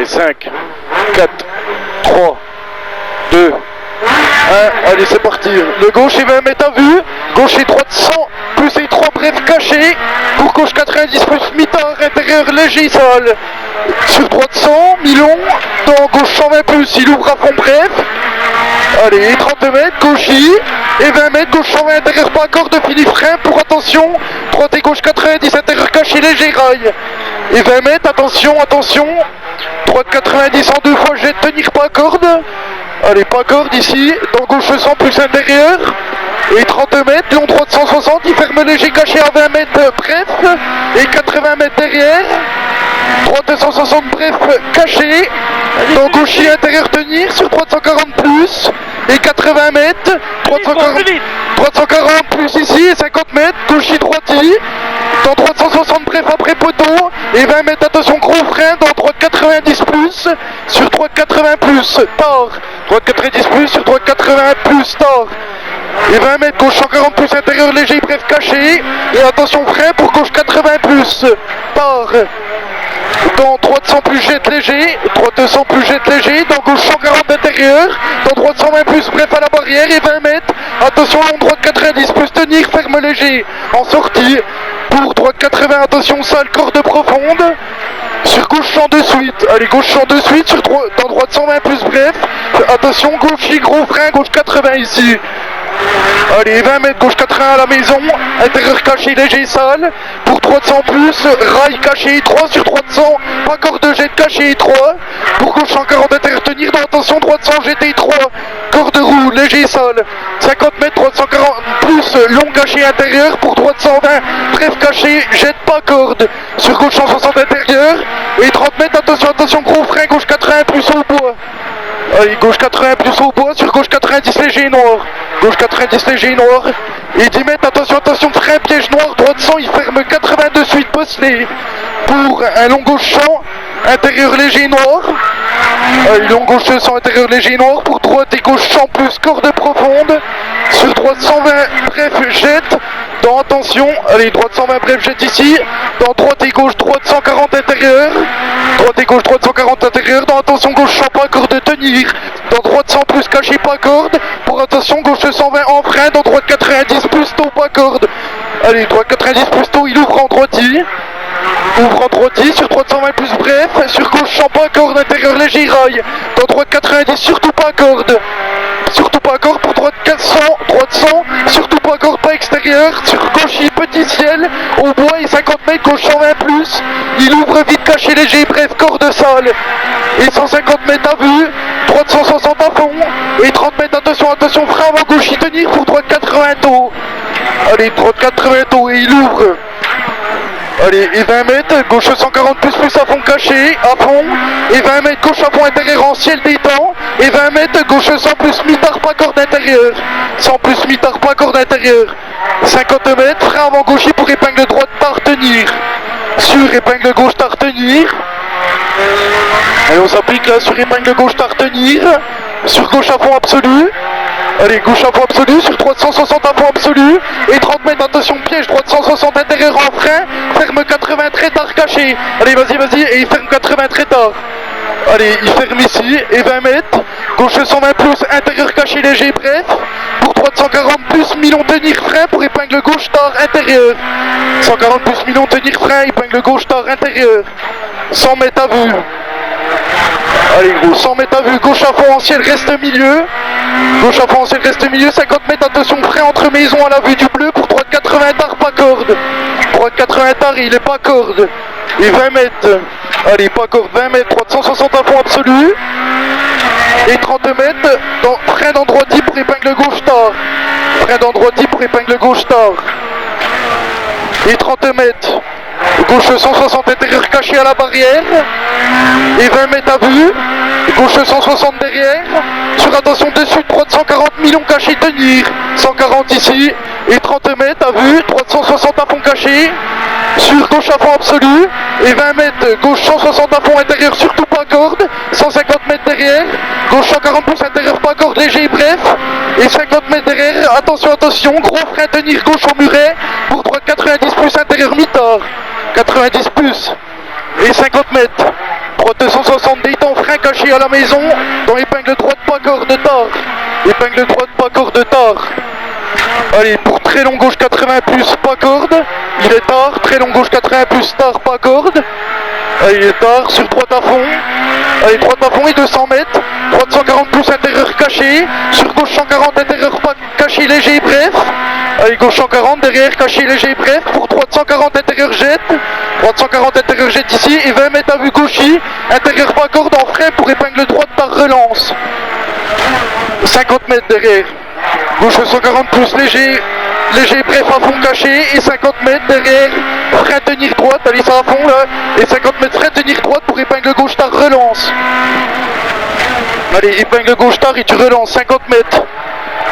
5, 4, 3, 2, 1, allez c'est parti. Le gauche est 20 mètres à vue, gauche et droite 100, plus et 3 brefs cachés, pour gauche 90 plus mi-tard, intérieur léger sol. Sur droite 100, mi-long, dans gauche 120 plus, il ouvre à fond bref. Allez, 30 mètres, gauche I, et 20 mètres, gauche 120, intérieur pas encore de fini frein, pour attention, droite et gauche 90, intérieur caché, léger rail. Et 20 mètres, attention, attention, droite 90 en deux fois, jet, tenir pas corde. Allez, pas corde ici, dans gauche 100 plus intérieur. Et 30 mètres, long droite 160, il ferme léger caché à 20 mètres bref, et 80 mètres derrière. Droite 260 bref caché, dans gauche I intérieur tenir, sur droite 140 plus, et 80 mètres, droite 140 plus ici, et 50 mètres, gauche I droite I, dans droite 160 bref après poteau, et 20 mètres, attention gros frein, dans droite 90 plus, sur droite 80 plus, tard, droite 90 plus, sur droite 80 plus, tard. Et 20 mètres, gauche 140 plus, intérieur léger, bref caché, et attention frein pour gauche 80 plus, tard. Dans droite 100 plus jet léger, droite 200 plus jet léger, dans gauche 140 d'intérieur, dans droite 120 plus bref à la barrière et 20 mètres, attention long droite 90 plus tenir, ferme léger en sortie, pour droite 80, attention sale, corde profonde, sur gauche 100 de suite, allez gauche 100 de suite, sur dans droite 120 plus bref, attention gauche I, gros frein, gauche 80 ici. Allez, 20 mètres, gauche 80 à la maison, intérieur caché, léger, sale, pour droite 100 plus, rail caché, 3 sur droite 100, pas corde jet caché, 3, pour gauche 140 intérieur tenir, dans attention, droite 100 GT 3, corde roue, léger, sale, 50 mètres, droite 140 plus, long caché intérieur, pour droite 120, bref caché, jette pas corde, sur gauche 160 intérieur, et 30 mètres, attention, attention, gros frein, gauche 80 plus au bois. Allez, gauche 80 plus au bois, sur gauche 90 léger noir. Gauche 90 léger noir. Et 10 mètres, attention, attention, frein, piège noir, droite 100, il ferme 80 de suite, bosselé. Pour un long gauche 100, intérieur léger noir. Allez, long gauche 100, intérieur léger noir. Pour droite et gauche 100 plus, corde profonde. Sur droite 120, bref, jette. Dans attention, allez, droite 120, bref, jette ici. Dans droite et gauche, droite 140 intérieur. Droite et gauche, droite 140 intérieur. Dans attention, gauche 100, pas corde tenir. Dans droite 100 plus, caché, pas corde. Pour attention, gauche 120 en frein. Dans droite 90 plus, tôt, pas corde. Allez, droite 90 plus, tôt, il ouvre en droite I. Ouvre en droite I, sur droite 120 plus, bref. Sur gauche 100, pas corde, intérieur léger rail. Dans droite 90, surtout pas corde. Surtout pas corde, pour droite 400, droite 100, surtout pas corde, pas extérieur, sur gauche I, petit ciel, au bois et 50 mètres, gauche 120 plus, il ouvre vite, caché léger, bref, corde sale, et 150 mètres à vue, droite 160 à fond, et 30 mètres, attention, attention, frein avant gauche I tenir, pour droite 80 taux, allez, droite 80 taux, et il ouvre. Allez, et 20 mètres, gauche 140 plus à fond caché, à fond, et 20 mètres, gauche à fond intérieur en ciel détend, et 20 mètres, gauche 100 plus mi-tard, pas corde intérieur, 100 plus mi-tard, pas corde intérieur, 50 mètres, frein avant gauche pour épingle droite, tard tenir, sur épingle gauche, tard tenir, allez, on s'applique là, sur épingle gauche, tard tenir, sur gauche à fond absolu. Allez, gauche à fond absolu, sur droite 160 à fond absolu, et 30 mètres, attention, piège, droite 160 intérieur en frein, ferme 80 très tard caché, allez, vas-y, vas-y, et il ferme 80 très tard, allez, il ferme ici, et 20 mètres, gauche 120 plus, intérieur caché léger, bref, pour droite 140 plus, mi-long tenir frein, pour épingle gauche tard intérieur, 140 plus, mi-long tenir frein, épingle gauche tard intérieur, 100 mètres à vue. Allez gros, 100 mètres à vue, gauche à fond en ciel, reste milieu. Gauche à fond en ciel, reste milieu, 50 mètres, attention, frein entre maison à la vue du bleu, pour droite 80 tard, pas corde. Droite 80 tard, il est pas corde. Et 20 mètres, allez, pas corde, 20 mètres, droite 160 à fond absolu. Et 30 mètres, frein dans droite 10 pour épingle gauche tard. Frein dans droite 10 pour épingle gauche tard. Et 30 mètres. Gauche 160 intérieur caché à la barrière. Et 20 mètres à vue. Gauche 160 derrière. Sur attention dessus, droite 140 millions caché tenir. 140 ici. Et 30 mètres à vue. Droite 160 à fond caché. Sur gauche à fond absolu. Et 20 mètres. Gauche 160 à fond intérieur, surtout pas corde. 150 mètres derrière. Gauche 140 plus intérieur, pas corde, léger, bref. Et 50 mètres derrière. Attention, attention. Gros frein tenir gauche au muret. Pour droite 90 plus intérieur mi-tard. 90 plus. Et 50 mètres. Droite 260 détente. caché à la maison, dans épingle droite, pas corde tard. Épingle droite, pas corde tard. Allez, pour très long gauche 80 plus, pas corde. Il est tard, très long gauche 80 plus, tard, pas corde. Allez, il est tard, sur droite à fond. Allez, droite à fond et 200 mètres. Droite 140 plus, intérieur caché. Sur gauche 140, intérieur pas caché, léger, bref. Allez, gauche 140, derrière, caché, léger, bref. Pour droite 140, intérieur jette. Droite 140, intérieur jette ici. Et 20 mètres à vue gauchis. Intérieur pas corde en frein pour épingle droite par relance. 50 mètres derrière. Gauche 140 plus, léger, bref à fond caché. Et 50 mètres derrière. Frein tenir droite, allez ça à fond là. Et 50 mètres frein tenir droite pour épingle gauche tard relance. Allez, épingle gauche tard et tu relances 50 mètres.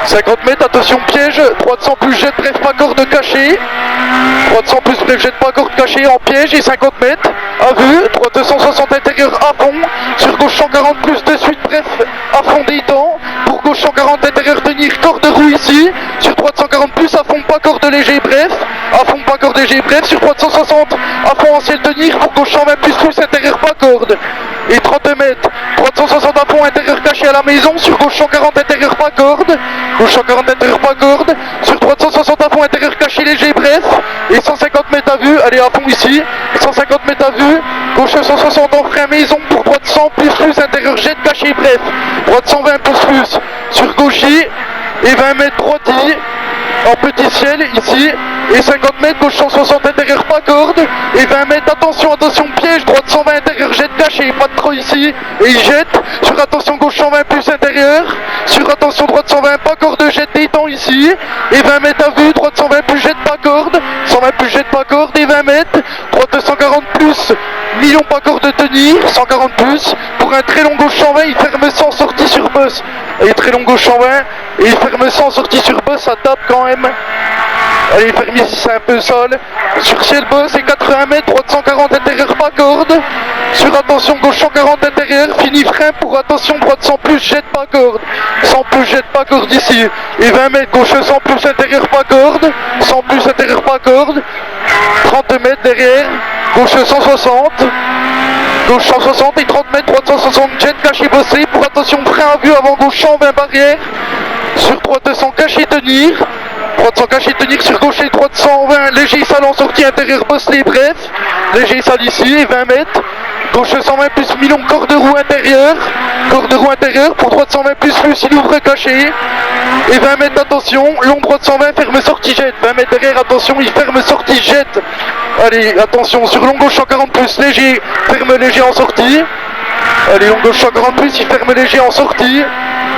50 mètres, attention piège, droite 100 plus jet, bref pas corde cachée. Droite 100 plus bref jet pas corde cachée en piège et 50 mètres à vue. Droite 260 intérieur à fond. Sur gauche 140 plus de suite, bref à fond des temps. Pour gauche 140 intérieur tenir, corde roue ici. Sur droite 140 plus à fond pas corde léger, bref. À fond pas corde léger, bref. Sur droite 160 à fond en ciel tenir. Pour gauche 120 plus intérieur pas corde. Et 30 mètres, droite 160 à fond intérieur caché à la maison. Sur gauche 140 intérieur pas corde. Gauche 140 intérieur pas corde. Sur droite 160 à fond intérieur caché léger, bref. Et 150 mètres à vue, allez à fond ici. 150 mètres à vue. Gauche 160 en frein maison. Pour droite 100 plus intérieur jet caché, bref. Droite 120 plus. Sur gaucher. Et 20 mètres droiti. En petit ciel ici. Et 50 mètres, gauche 160 intérieur pas corde. Et 20 mètres, attention piège. Droite 120 intérieur jet caché. Pas de trop ici. Et il jette. Sur attention gauche 120 plus intérieur. Sur attention droite 120 pas corde jet détend ici. Et 20 mètres à vue. Droite 120 plus jet pas corde. 120 plus jet pas corde. Et 20 mètres. Droite 140 plus. Million pas corde de tenir. 140 plus. Pour un très long gauche 120. Il ferme 100 sortie sur boss. Et très long gauche 120. Et il ferme 100 sortie sur boss. Ça tape quand même. Allez, ferme ici, c'est un peu sol. Sur ciel boss et 80 mètres, droite 140 intérieur pas corde. Sur attention gauche 140 intérieur, fini frein pour attention droite 100 plus, jette pas corde. 100 plus, jette pas corde ici. Et 20 mètres, gauche 100 plus intérieur pas corde. 100 plus intérieur pas corde. 30 mètres derrière, gauche 160. Gauche 160 et 30 mètres, droite 160, jet caché bossé. Pour attention frein à vue avant gauche 120 barrière. Sur droite 100 caché tenir. Droite 100 caché tenir sur gauche et droite 120, léger sale en sortie intérieure, bossé, bref. Léger sale ici et 20 mètres. Gauche 120 plus million, corde roue intérieure. Corde roue intérieure pour droite 120 plus, il ouvre caché. Et 20 mètres, attention, long droite 120, ferme sortie jette. 20 mètres derrière, attention, il ferme sortie jette. Allez, attention, sur long gauche 140 plus, léger, ferme léger en sortie. Allez, long gauche 140 plus, il ferme léger en sortie.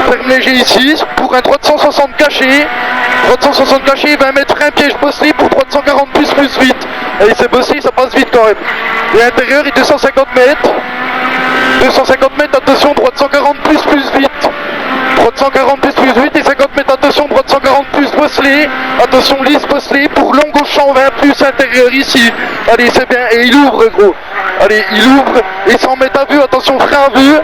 Ferme léger ici, pour un droite 160 caché. Droite 160 caché, 20 mètres, frein piège bossé pour droite 140 plus 8. Allez, c'est bossé, ça passe vite quand même. Et intérieur, il est 250 mètres. 250 mètres, attention, droite 140 plus 8. Droite 140 plus 8 et 50 mètres, attention, droite 140 plus bosselé. Attention, lisse bosselé pour long gauche 120 plus intérieur ici. Allez, c'est bien, et il ouvre gros. Allez, il ouvre et 100 mètres à vue, attention, frein à vue.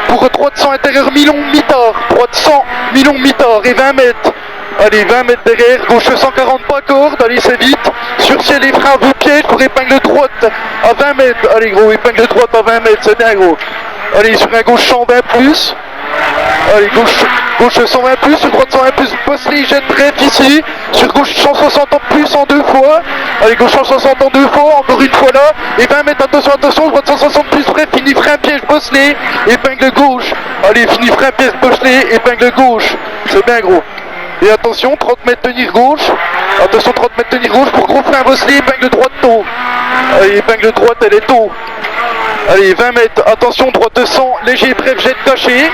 Pour droite 100 intérieur, mi-long, mi-tard. Droite 100, mi-long, mi-tard et 20 mètres. Allez, 20 mètres derrière, gauche 140 pas corde, allez c'est vite. Sur ciel et frein à vue piège pour épingle droite à 20 mètres. Allez gros, épingle droite à 20 mètres, c'est bien gros. Allez, sur un gauche 120 plus. Allez, gauche 120 plus, sur droite 120 plus, bossely, jette bref ici. Sur gauche 160 en plus en deux fois. Allez, gauche 160 en deux fois, encore une fois là. Et 20 mètres, attention, droite 160 plus, bref, fini frein piège, bossely, épingle gauche. Allez, fini frein piège, bossely, épingle gauche. C'est bien gros. Et attention, 30 mètres tenir gauche. Attention, 30 mètres tenir gauche pour gros frein bossely, épingle droite tôt. Allez, épingle droite, elle est tôt. Allez, 20 mètres, attention, droite 100, léger, bref, jet caché.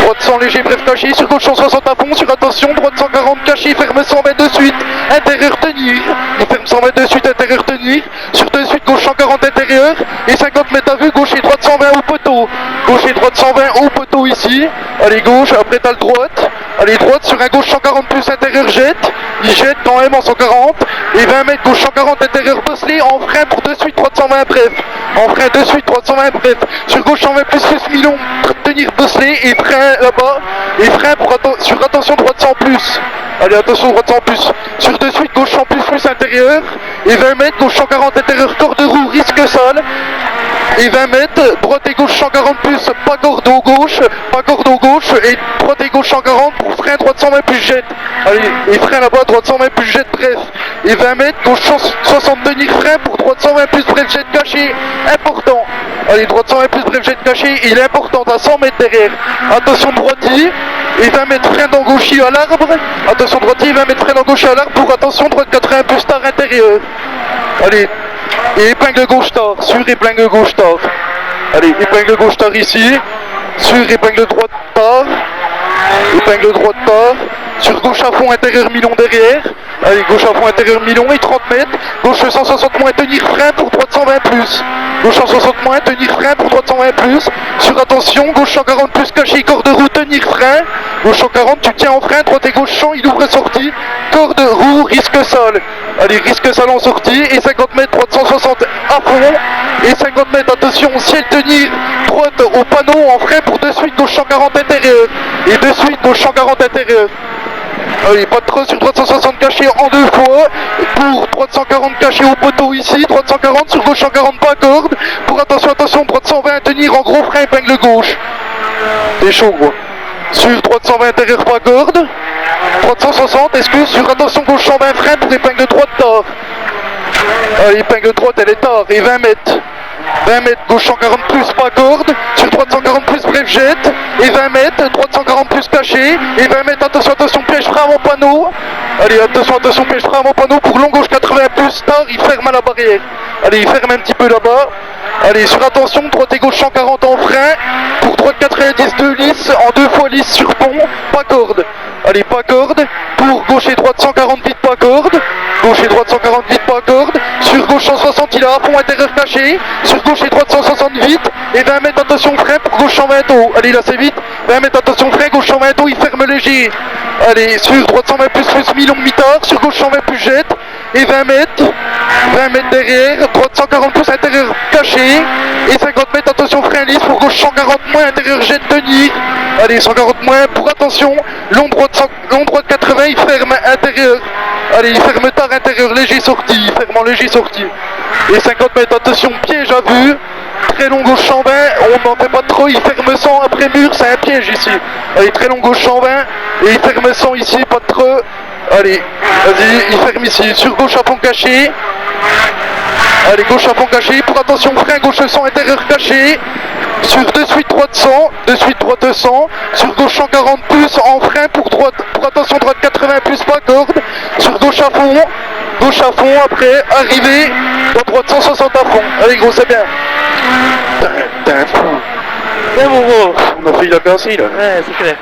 Droite 100, léger, bref, caché. Sur gauche 160 à fond, sur attention, droite 140 caché, ferme 120 de suite, intérieur tenir. Il ferme 120 de suite, intérieur tenir. Sur de suite, gauche 140 intérieur. Et 50 mètres à vue, gauche et droite 120 au poteau. Gauche et droite 120 au poteau ici. ici. Allez, gauche, après t'as le droite. Allez, droite sur un gauche 140 plus intérieur jette. Il jette quand même en 140. Et 20 mètres gauche 140 intérieur Bosselet en frein pour de suite 320 bref. En frein de suite 320 bref. Sur gauche 120 plus Milon, tenir Bosselet et frein là-bas. Et frein pour sur attention droite 100 plus. Allez, attention droite 100 plus. Sur de suite gauche 100 plus intérieur. Et 20 mètres gauche 140 intérieur corde de roue risque sol. Et 20 mètres, droite et gauche 140 plus, pas corde au gauche, et droite et gauche 140 pour frein, droite 120 plus jette. Allez, et frein là-bas, droite 120 plus jette, bref. Et 20 mètres, gauche 60 tenir frein pour droite 120 plus, bref jette caché, important. Allez, droite 120 plus, bref jette caché, il est important, à 100 mètres derrière. Attention droitier, et 20 mètres frein dans gauchis à l'arbre. Attention droitier, 20 mètres frein dans gauchis à l'arbre pour attention, droite 80 plus tard intérieur. Allez. Et épingle gauche tard, sur épingle gauche tard. Allez, épingle gauche tard ici. Sur épingle droite tard. Épingle droite tard. Sur gauche à fond intérieur Milon derrière. Allez, gauche à fond intérieur Milon et 30 mètres. Gauche 160 moins, tenir frein pour droite 120 plus. Gauche 160 moins, tenir frein pour droite 120 plus. Sur attention, gauche 140 plus, caché, corde de roue, tenir frein. Gauche 140, tu tiens en frein, droite et gauche champ, il ouvre sortie. Corde de roue, risque sol. Allez, risque sol en sortie. Et 50 mètres, droite 160 à fond. Et 50 mètres, attention, ciel tenir, droite au panneau en frein pour de suite, gauche 140 intérieur. Et de suite, gauche 140 intérieur. Allez, pas de creux sur droite 160 caché en deux fois. Pour droite 140 caché au poteau ici. Droite 140 sur gauche 140 pas corde. Pour attention, droite 120 tenir en gros frein épingle gauche. C'est chaud quoi. Sur droite 120 intérieur pas corde. Droite 160, excuse, sur attention gauche 120 frein pour épingle droite tard. Allez, épingle droite elle est tard et 20 mètres. 20 mètres, gauche 140 plus, pas corde. Sur droite 140 plus, bref jette. Et 20 mètres, droite 140 plus caché. Et 20 mètres, attention, piège frein avant panneau. Allez, attention, piège frein avant panneau. Pour long gauche 80 plus, tard, il ferme à la barrière. Allez, il ferme un petit peu là-bas. Allez, sur attention, droite et gauche 140 en frein. Pour droite 90, 2 lisses, en deux fois lisse sur pont, pas corde. Allez, pas corde. Pour gauche et droite 140 vite, pas corde. Gauche et droite 140 vite, pas corde. Sur gauche 160, il est à fond intérieur caché. Sur gauche et droite 160 vite. Et 20 mètres, attention frein pour gauche 120 haut. Allez, là c'est vite. 20 mètres, attention frein, gauche 120 haut, il ferme léger. Allez, sur droite 120 plus mi-long mi-tard. Sur gauche 120 plus jette. Et 20 mètres derrière. Droite 140 plus intérieur caché. Et 50 mètres, attention frein lisse pour gauche 140 moins intérieur jette tenir. Allez, 140 moins pour attention. Long droite 80, il ferme intérieur. Allez, il ferme tard intérieur, léger sorti, il ferme en léger sorti. Et 50 mètres, attention, piège à vue. Très long gauche 120, on n'en fait pas trop, il ferme 100 après mur, c'est un piège ici. Allez, très long gauche 120, et il ferme 100 ici, pas de creux. Allez, vas-y, il ferme ici, sur gauche à fond caché. Allez, gauche à fond caché, pour attention, frein gauche 100, intérieur caché. Sur de suite droite 100, de suite droite 100, sur gauche 140 plus, en frein pour droite, pour attention droite 80 plus, pas corde. Sur gauche à fond, après, arrivé, dans droite 160 à fond. Allez gros, c'est bien. T'es un fou. Ouais, mon gros. On a failli la casser là. Ouais, c'est clair.